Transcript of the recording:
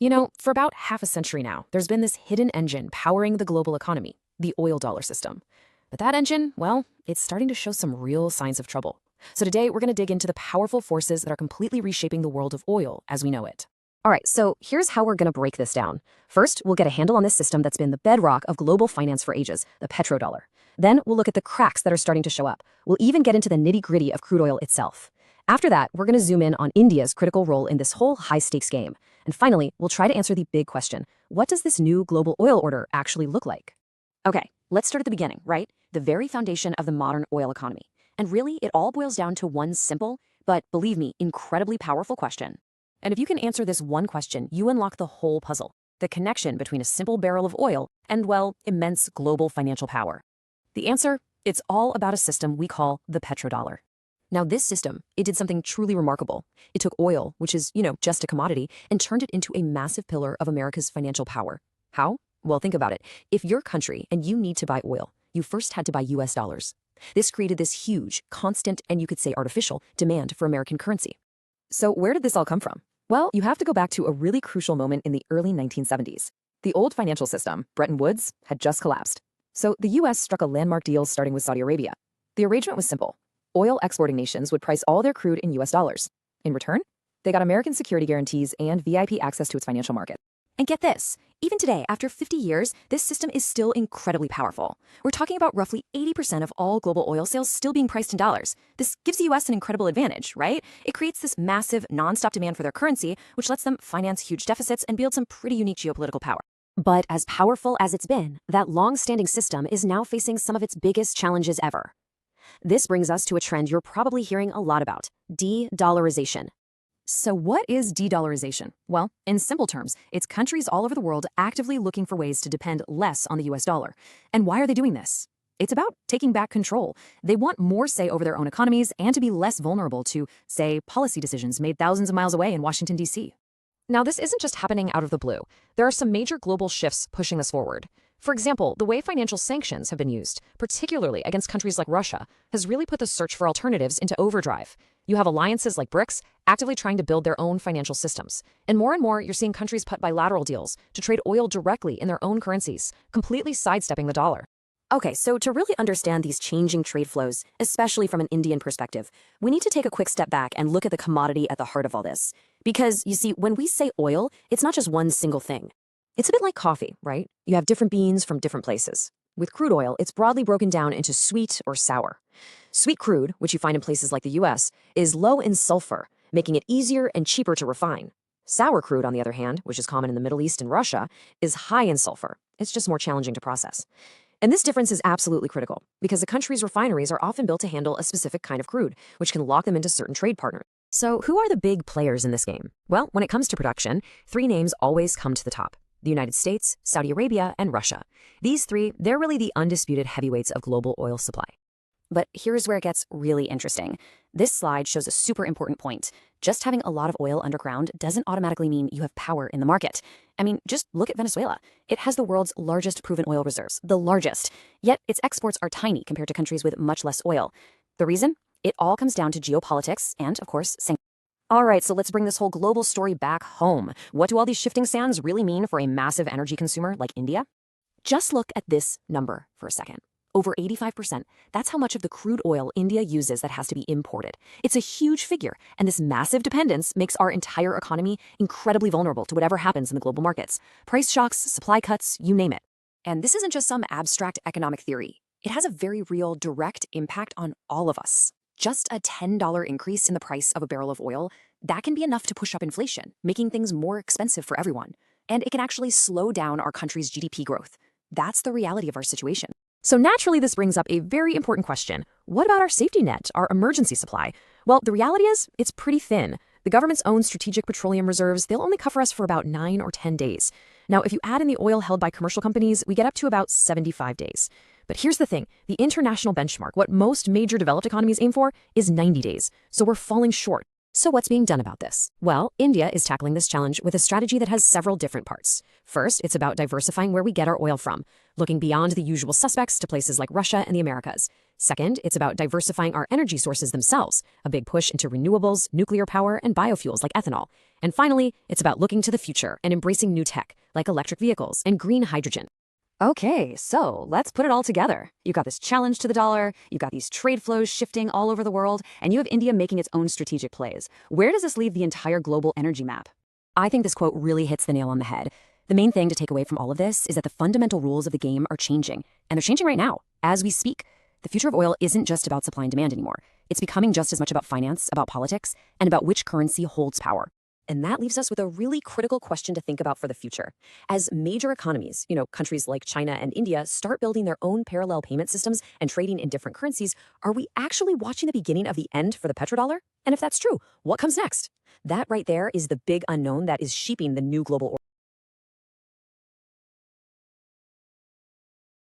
For about half a century now, there's been this hidden engine powering the global economy, the oil dollar system. But that engine, well, it's starting to show some real signs of trouble. So today, we're going to dig into the powerful forces that are completely reshaping the world of oil as we know it. All right, so here's how we're going to break this down. First, we'll get a handle on this system that's been the bedrock of global finance for ages, the petrodollar. Then we'll look at the cracks that are starting to show up. We'll even get into the nitty-gritty of crude oil itself. After that, we're going to zoom in on India's critical role in this whole high-stakes game. And finally, we'll try to answer the big question: what does this new global oil order actually look like? Okay, let's start at the beginning, right? The very foundation of the modern oil economy. And really, it all boils down to one simple, but believe me, incredibly powerful question. And if you can answer this one question, you unlock the whole puzzle: the connection between a simple barrel of oil and, well, immense global financial power. The answer? It's all about a system we call the petrodollar. Now, this system, it did something truly remarkable. It took oil, which is, just a commodity, and turned it into a massive pillar of America's financial power. How? Well, think about it. If you're a country and you need to buy oil, you first had to buy US dollars. This created this huge, constant, and you could say artificial, demand for American currency. So where did this all come from? Well, you have to go back to a really crucial moment in the early 1970s. The old financial system, Bretton Woods, had just collapsed. So the US struck a landmark deal starting with Saudi Arabia. The arrangement was simple. Oil exporting nations would price all their crude in US dollars. In return, they got American security guarantees and VIP access to its financial market. And get this, even today, after 50 years, this system is still incredibly powerful. We're talking about roughly 80% of all global oil sales still being priced in dollars. This gives the US an incredible advantage, right? It creates this massive, non-stop demand for their currency, which lets them finance huge deficits and build some pretty unique geopolitical power. But as powerful as it's been, that long-standing system is now facing some of its biggest challenges ever. This brings us to a trend you're probably hearing a lot about: de-dollarization. So what is de-dollarization? Well, in simple terms, it's countries all over the world actively looking for ways to depend less on the US dollar. And why are they doing this? It's about taking back control. They want more say over their own economies and to be less vulnerable to, say, policy decisions made thousands of miles away in Washington, D.C. Now, this isn't just happening out of the blue. There are some major global shifts pushing this forward. For example, the way financial sanctions have been used, particularly against countries like Russia, has really put the search for alternatives into overdrive. You have alliances like BRICS actively trying to build their own financial systems. And more, you're seeing countries put bilateral deals to trade oil directly in their own currencies, completely sidestepping the dollar. Okay, so to really understand these changing trade flows, especially from an Indian perspective, we need to take a quick step back and look at the commodity at the heart of all this. Because, you see, when we say oil, it's not just one single thing. It's a bit like coffee, right? You have different beans from different places. With crude oil, it's broadly broken down into sweet or sour. Sweet crude, which you find in places like the US, is low in sulfur, making it easier and cheaper to refine. Sour crude, on the other hand, which is common in the Middle East and Russia, is high in sulfur. It's just more challenging to process. And this difference is absolutely critical, because a country's refineries are often built to handle a specific kind of crude, which can lock them into certain trade partners. So who are the big players in this game? Well, when it comes to production, three names always come to the top: the United States, Saudi Arabia, and Russia. These three, they're really the undisputed heavyweights of global oil supply. But here's where it gets really interesting. This slide shows a super important point. Just having a lot of oil underground doesn't automatically mean you have power in the market. I mean, just look at Venezuela. It has the world's largest proven oil reserves, the largest. Yet its exports are tiny compared to countries with much less oil. The reason? It all comes down to geopolitics and, of course, sanctions. All right, so let's bring this whole global story back home. What do all these shifting sands really mean for a massive energy consumer like India? Just look at this number for a second. Over 85%, that's how much of the crude oil India uses that has to be imported. It's a huge figure, and this massive dependence makes our entire economy incredibly vulnerable to whatever happens in the global markets. Price shocks, supply cuts, you name it. And this isn't just some abstract economic theory. It has a very real, direct impact on all of us. Just a $10 increase in the price of a barrel of oil, that can be enough to push up inflation, making things more expensive for everyone. And it can actually slow down our country's GDP growth. That's the reality of our situation. So naturally, this brings up a very important question. What about our safety net, our emergency supply? Well, the reality is, it's pretty thin. The government's own strategic petroleum reserves, they'll only cover us for about 9 or 10 days. Now, if you add in the oil held by commercial companies, we get up to about 75 days. But here's the thing, the international benchmark, what most major developed economies aim for, is 90 days. So we're falling short. So what's being done about this? Well, India is tackling this challenge with a strategy that has several different parts. First, it's about diversifying where we get our oil from, looking beyond the usual suspects to places like Russia and the Americas. Second, it's about diversifying our energy sources themselves, a big push into renewables, nuclear power, and biofuels like ethanol. And finally, it's about looking to the future and embracing new tech, like electric vehicles and green hydrogen. Okay, so let's put it all together. You've got this challenge to the dollar, you've got these trade flows shifting all over the world, and you have India making its own strategic plays. Where does this leave the entire global energy map? I think this quote really hits the nail on the head. The main thing to take away from all of this is that the fundamental rules of the game are changing, and they're changing right now, as we speak. The future of oil isn't just about supply and demand anymore. It's becoming just as much about finance, about politics, and about which currency holds power. And that leaves us with a really critical question to think about for the future. As major economies, countries like China and India, start building their own parallel payment systems and trading in different currencies, are we actually watching the beginning of the end for the petrodollar? And if that's true, what comes next? That right there is the big unknown that is shaping the new global order.